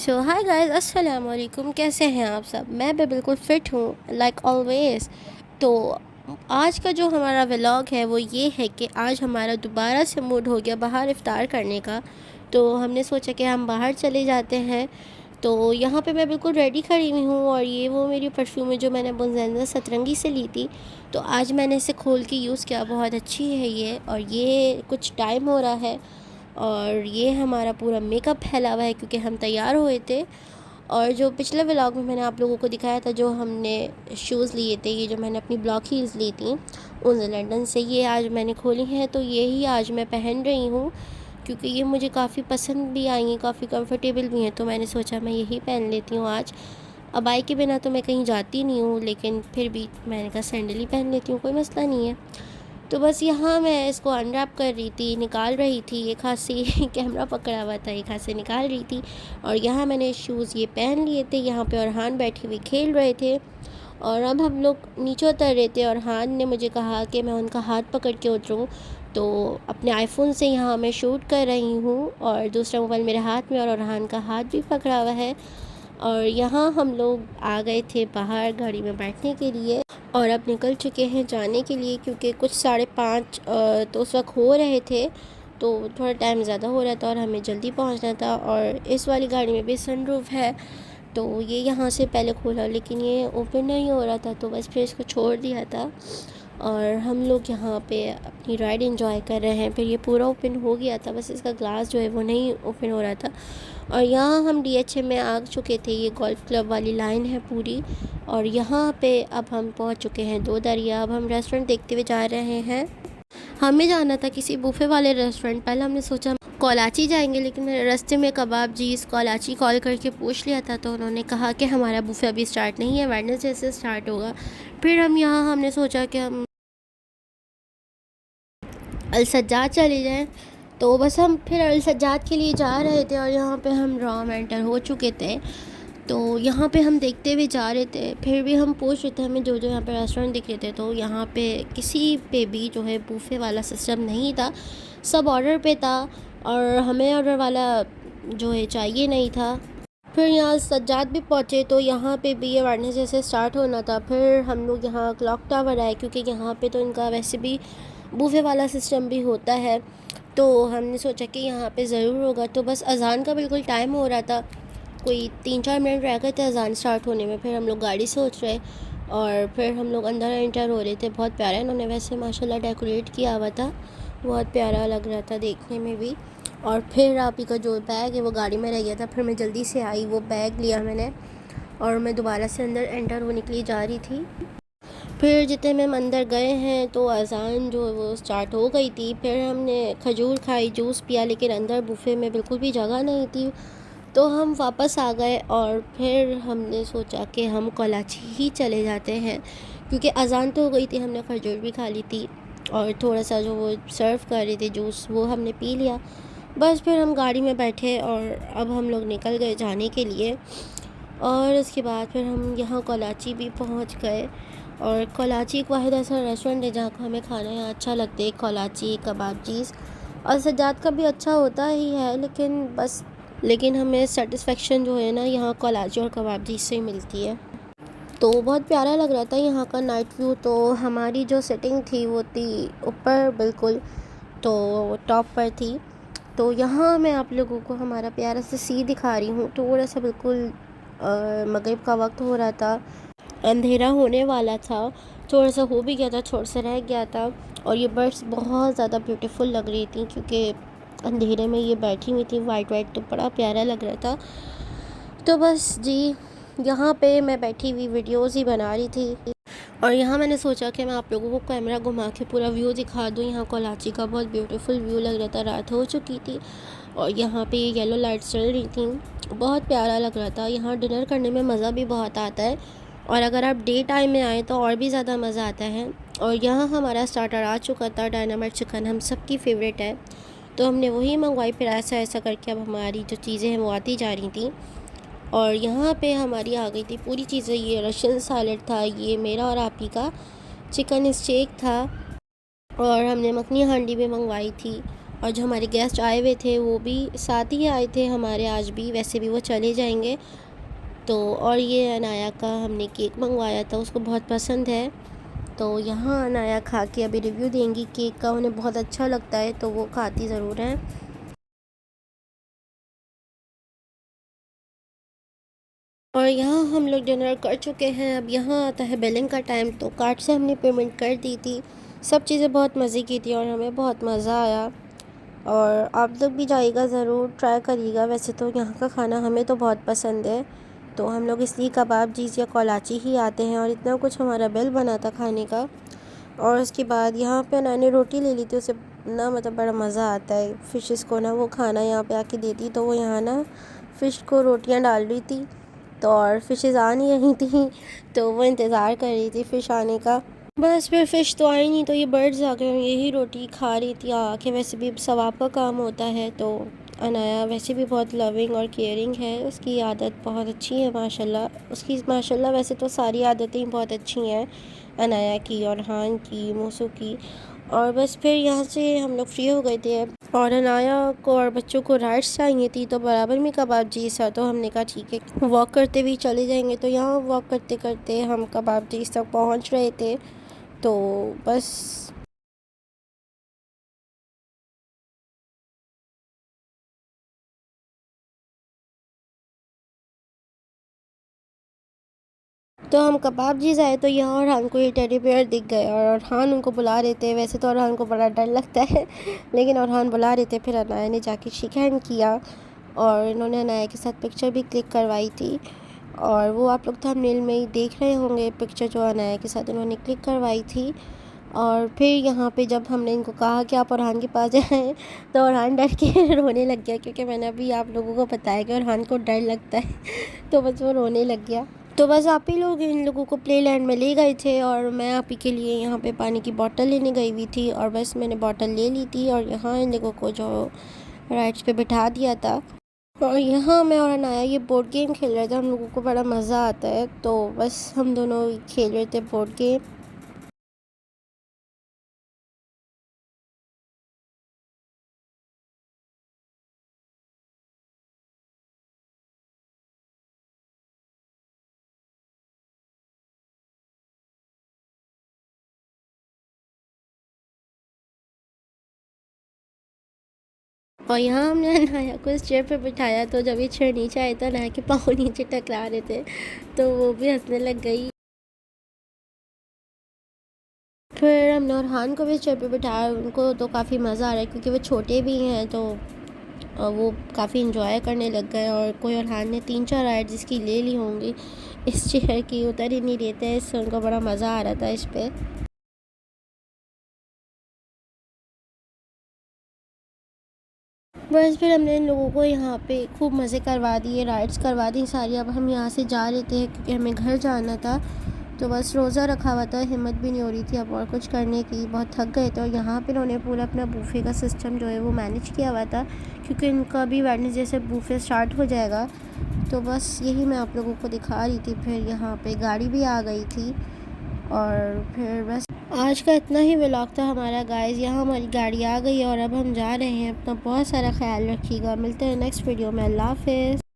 सो hi guys, अस्सलाम वालेकुम। कैसे हैं आप सब? मैं भी बिल्कुल फ़िट हूँ लाइक ऑलवेज़। तो आज का जो हमारा व्लॉग है वो ये है कि आज हमारा दोबारा से मूड हो गया बाहर इफ़्तार करने का। तो हमने सोचा कि हम बाहर चले जाते हैं। तो यहाँ पे मैं बिल्कुल रेडी खड़ी हुई हूँ और ये वो मेरी परफ्यूम है जो मैंने बुनज़ेंदा सतरंगी से ली थी। तो आज मैंने इसे खोल के यूज़ किया, बहुत अच्छी है ये। और ये कुछ टाइम हो रहा है और ये हमारा पूरा मेकअप फैला हुआ है क्योंकि हम तैयार हुए थे। और जो पिछले व्लॉग में मैंने आप लोगों को दिखाया था, जो हमने शूज़ लिए थे, ये जो मैंने अपनी ब्लॉक हील्स ली थी उन लंदन से, ये आज मैंने खोली हैं। तो यही आज मैं पहन रही हूँ क्योंकि ये मुझे काफ़ी पसंद भी आई हैं, काफ़ी कंफर्टेबल भी हैं। तो मैंने सोचा मैं यही पहन लेती हूँ आज। अबाई के बिना तो मैं कहीं जाती नहीं हूँ, लेकिन फिर भी मैंने कहा सैंडल ही पहन लेती हूँ, कोई मसला नहीं है। तो बस यहाँ मैं इसको अनरैप कर रही थी, निकाल रही थी। एक हाथ से कैमरा पकड़ा हुआ था, एक हाथ से निकाल रही थी। और यहाँ मैंने शूज़ ये पहन लिए थे। यहाँ पे अरहान बैठे हुए खेल रहे थे और अब हम लोग नीचे उतर रहे थे। और अरहान ने मुझे कहा कि मैं उनका हाथ पकड़ के उतरूँ। तो अपने आईफोन से यहाँ मैं शूट कर रही हूँ और दूसरा मोबाइल मेरे हाथ में और अरहान का हाथ भी पकड़ा हुआ है। और यहाँ हम लोग आ गए थे बाहर गाड़ी में बैठने के लिए और अब निकल चुके हैं जाने के लिए, क्योंकि कुछ 5:30 तो उस वक्त हो रहे थे। तो थोड़ा टाइम ज़्यादा हो रहा था और हमें जल्दी पहुंचना था। और इस वाली गाड़ी में भी सनरूफ है, तो ये यहाँ से पहले खोला लेकिन ये ओपन नहीं हो रहा था, तो बस फिर इसको छोड़ दिया था। और हम लोग यहाँ पे अपनी राइड एंजॉय कर रहे हैं। फिर ये पूरा ओपन हो गया था, बस इसका ग्लास जो है वो नहीं ओपन हो रहा था। और यहाँ हम DHM में आ चुके थे। ये गोल्फ क्लब वाली लाइन है पूरी। और यहाँ पे अब हम पहुँच चुके हैं दो दरिया। अब हम रेस्टोरेंट देखते हुए जा रहे हैं। हमें जाना था किसी बुफे वाले रेस्टोरेंट। पहले हमने सोचा कोलाची जाएंगे, लेकिन रास्ते में कबाब जी इस कोलाची कॉल करके पूछ लिया था, तो उन्होंने कहा कि हमारा बुफे अभी स्टार्ट नहीं है, वेडनेसडे से स्टार्ट होगा। फिर हमने सोचा कि हम अल सज्जाद चले जाएं। तो बस हम फिर अल सज्जाद के लिए जा रहे थे और यहाँ पे हम रॉम एंटर हो चुके थे। तो यहाँ पे हम देखते हुए जा रहे थे, फिर भी हम पूछ रहे थे हमें जो जो यहाँ पे रेस्टोरेंट दिख रहे थे। तो यहाँ पे किसी पे भी जो है बूफे वाला सिस्टम नहीं था, सब ऑर्डर पे था और हमें ऑर्डर वाला जो है चाहिए नहीं था। फिर यहाँ सज्जाद भी पहुँचे तो यहाँ पे भी ये वार्निश जैसे स्टार्ट होना था। फिर हम लोग यहाँ क्लॉक टावर आए क्योंकि यहाँ पे तो इनका वैसे भी बूफे वाला सिस्टम भी होता है। तो हमने सोचा कि यहाँ पे ज़रूर होगा। तो बस अज़ान का बिल्कुल टाइम हो रहा था, कोई 3-4 मिनट रह गए थे अज़ान स्टार्ट होने में। फिर हम लोग गाड़ी से उतरे और फिर हम लोग अंदर एंटर हो रहे थे। बहुत प्यारा इन्होंने वैसे माशाल्लाह डेकोरेट किया हुआ था, बहुत प्यारा लग रहा था देखने में भी। और फिर आप ही का जो बैग है वो गाड़ी में रह गया था। फिर मैं जल्दी से आई, वो बैग लिया मैंने और मैं दोबारा से अंदर एंटर होने के लिए जा रही थी। फिर जितने में हम अंदर गए हैं तो अज़ान जो है वो स्टार्ट हो गई थी। फिर हमने खजूर खाई, जूस पिया, लेकिन अंदर बुफ़े में बिल्कुल भी जगह नहीं थी। तो हम वापस आ गए और फिर हमने सोचा कि हम कोलाची ही चले जाते हैं क्योंकि अज़ान तो हो गई थी। हमने खजूर भी खा ली थी और थोड़ा सा जो वो सर्व कर रहे थे जूस वो हमने पी लिया। बस फिर हम गाड़ी में बैठे और अब हम लोग निकल गए जाने के लिए। और उसके बाद फिर हम यहाँ कोलाची भी पहुँच गए। और कोलाची एक वाहिद ऐसा रेस्टोरेंट है जहाँ का हमें खाना यहाँ अच्छा लगता है, कोलाची कबाब चीज़। और सज्जाद का भी अच्छा होता ही है, लेकिन हमें सेटिस्फेक्शन जो है ना यहाँ कोलाची और कबाब चीज़ से ही मिलती है। तो बहुत प्यारा लग रहा था यहाँ का नाइट व्यू। तो हमारी जो सेटिंग थी वो थी ऊपर बिल्कुल, तो टॉप पर थी। तो यहाँ मैं आप लोगों को हमारा प्यारा सा सी दिखा रही हूँ। थोड़ा सा बिल्कुल मगरिब का वक्त हो रहा था, अंधेरा होने वाला था, थोड़ा सा हो भी गया था, थोड़ा सा रह गया था। और ये बर्ड्स बहुत ज़्यादा ब्यूटीफुल लग रही थी क्योंकि अंधेरे में ये बैठी हुई थी वाइट वाइट, तो बड़ा प्यारा लग रहा था। तो बस जी, यहाँ पे मैं बैठी हुई वीडियोज़ ही बना रही थी और यहाँ मैंने सोचा कि मैं आप लोगों को कैमरा घुमा के पूरा व्यू दिखा दूँ। यहाँ कोलाची का बहुत ब्यूटीफुल व्यू लग रहा था, रात हो चुकी थी और यहाँ पे येलो लाइट्स चल रही थी, बहुत प्यारा लग रहा था। यहाँ डिनर करने में मज़ा भी बहुत आता है और अगर आप डे टाइम में आएँ तो और भी ज़्यादा मज़ा आता है। और यहाँ हमारा स्टार्टर आ चुका था, डायनामाइट चिकन हम सब की फेवरेट है, तो हमने वही मंगवाई। फिर ऐसा ऐसा करके अब हमारी जो चीज़ें हैं वो आती जा रही थी और यहाँ पे हमारी आ गई थी पूरी चीज़ें। ये रशियन सैलड था, ये मेरा और आप ही का चिकन स्टेक था और हमने मखनी हांडी भी मंगवाई थी और जो हमारे गेस्ट आए हुए थे वो भी साथ ही आए थे हमारे आज भी, वैसे भी वो चले जाएंगे। तो और ये अनाया का हमने केक मंगवाया था, उसको बहुत पसंद है। तो यहाँ अनाया खा के अभी रिव्यू देंगी केक का, उन्हें बहुत अच्छा लगता है तो वो खाती ज़रूर है। और यहाँ हम लोग डिनर कर चुके हैं। अब यहाँ आता है बिलिंग का टाइम, तो कार्ड से हमने पेमेंट कर दी थी। सब चीज़ें बहुत मज़े की थी और हमें बहुत मज़ा आया। और आप लोग भी जाइएगा ज़रूर, ट्राई करिएगा। वैसे तो यहाँ का खाना हमें तो बहुत पसंद है, तो हम लोग इसलिए कबाब जीज या कोलाची ही आते हैं। और इतना कुछ हमारा बिल बना था खाने का। और उसके बाद यहाँ पे मैंने रोटी ले ली थी, उसे ना मतलब बड़ा मज़ा आता है फ़िशेस को ना वो खाना यहाँ पे आके देती, तो वो यहाँ ना फ़िश को रोटियाँ डाल रही थी। तो और फ़िशेज़ आ नहीं रही थी, तो वो इंतज़ार कर रही थी फ़िश आने का। बस फिर फ़िश तो आई नहीं, तो ये बर्ड्स आ गए, यही रोटी खा रही थी आके। वैसे भी सवाब का काम होता है। तो अनाया वैसे भी बहुत लविंग और केयरिंग है, उसकी आदत बहुत अच्छी है माशाल्लाह। उसकी माशाल्लाह वैसे तो सारी आदतें बहुत अच्छी हैं, अनाया की और हान की, मूसू की। और बस फिर यहाँ से हम लोग फ्री हो गए थे। और अनाया को और बच्चों को राइड्स चाहिए थी, तो बराबर में कबाब जीज था, तो हमने कहा ठीक है वॉक करते हुए चले जाएंगे। तो यहाँ वॉक करते करते हम कबाब जीज तक पहुँच रहे थे। तो बस तो हम कबाब जीज आए, तो यहाँ अरहान को ये टेडी बेयर दिख गए और अरहान उनको बुला रहे थे। वैसे तो अरहान को बड़ा डर लगता है लेकिन अरहान बुला रहे थे। फिर अनाया ने जाके शेक हैंड किया और इन्होंने अनाया के साथ पिक्चर भी क्लिक करवाई थी। और वो आप लोग थंबनेल में ही देख रहे होंगे पिक्चर जो अनाया के साथ उन्होंने क्लिक करवाई थी। और फिर यहाँ पे जब हमने इनको कहा कि आप अरहान के पास जाएँ, तो अरहान डर के रोने लग गया, क्योंकि मैंने अभी आप लोगों को बताया कि अरहान को डर लगता है तो बस वो रोने लग गया। तो बस आप ही लोग इन लोगों को प्ले लैंड में ले गए थे और मैं आप ही के लिए यहाँ पे पानी की बोतल लेने गई हुई थी। और बस मैंने बोतल ले ली थी और यहाँ इन लोगों को जो राइड्स पे बिठा दिया था। और यहाँ मैं और अनाया ये बोर्ड गेम खेल रहे थे, हम लोगों को बड़ा मज़ा आता है, तो बस हम दोनों खेल रहे थे बोर्ड गेम। और यहाँ हमने अनाया को इस चेयर पे बिठाया, तो जब ये चेयर नीचे आए तो अनाया के पाँव नीचे टकरा रहे थे, तो वो भी हंसने लग गई। फिर हमने अरहान को भी चेयर पे बिठाया, उनको तो काफ़ी मज़ा आ रहा है क्योंकि वो छोटे भी हैं, तो वो काफ़ी इंजॉय करने लग गए। और कोई अरहान ने 3-4 राइड जिसकी ले ली होंगी, इस चेयर की उतर ही नहीं रहते हैं, इससे उनको बड़ा मज़ा आ रहा था इस पर। बस फिर हमने इन लोगों को यहाँ पे खूब मज़े करवा दिए, राइड्स करवा दी सारी। अब हम यहाँ से जा रहे थे क्योंकि हमें घर जाना था, तो बस रोज़ा रखा हुआ था, हिम्मत भी नहीं हो रही थी अब और कुछ करने की, बहुत थक गए थे। और यहाँ पे उन्होंने पूरा अपना बूफे का सिस्टम जो है वो मैनेज किया हुआ था, क्योंकि इनका भी वेडनेसडे से बूफे स्टार्ट हो जाएगा। तो बस यही मैं आप लोगों को दिखा रही थी। फिर यहाँ पे गाड़ी भी आ गई थी। और फिर बस आज का इतना ही व्लॉग था हमारा गाइस। यहाँ हमारी गाड़ी आ गई और अब हम जा रहे हैं। अपना बहुत सारा ख्याल रखिएगा, मिलते हैं नेक्स्ट वीडियो में। अल्लाह हाफ़िज़।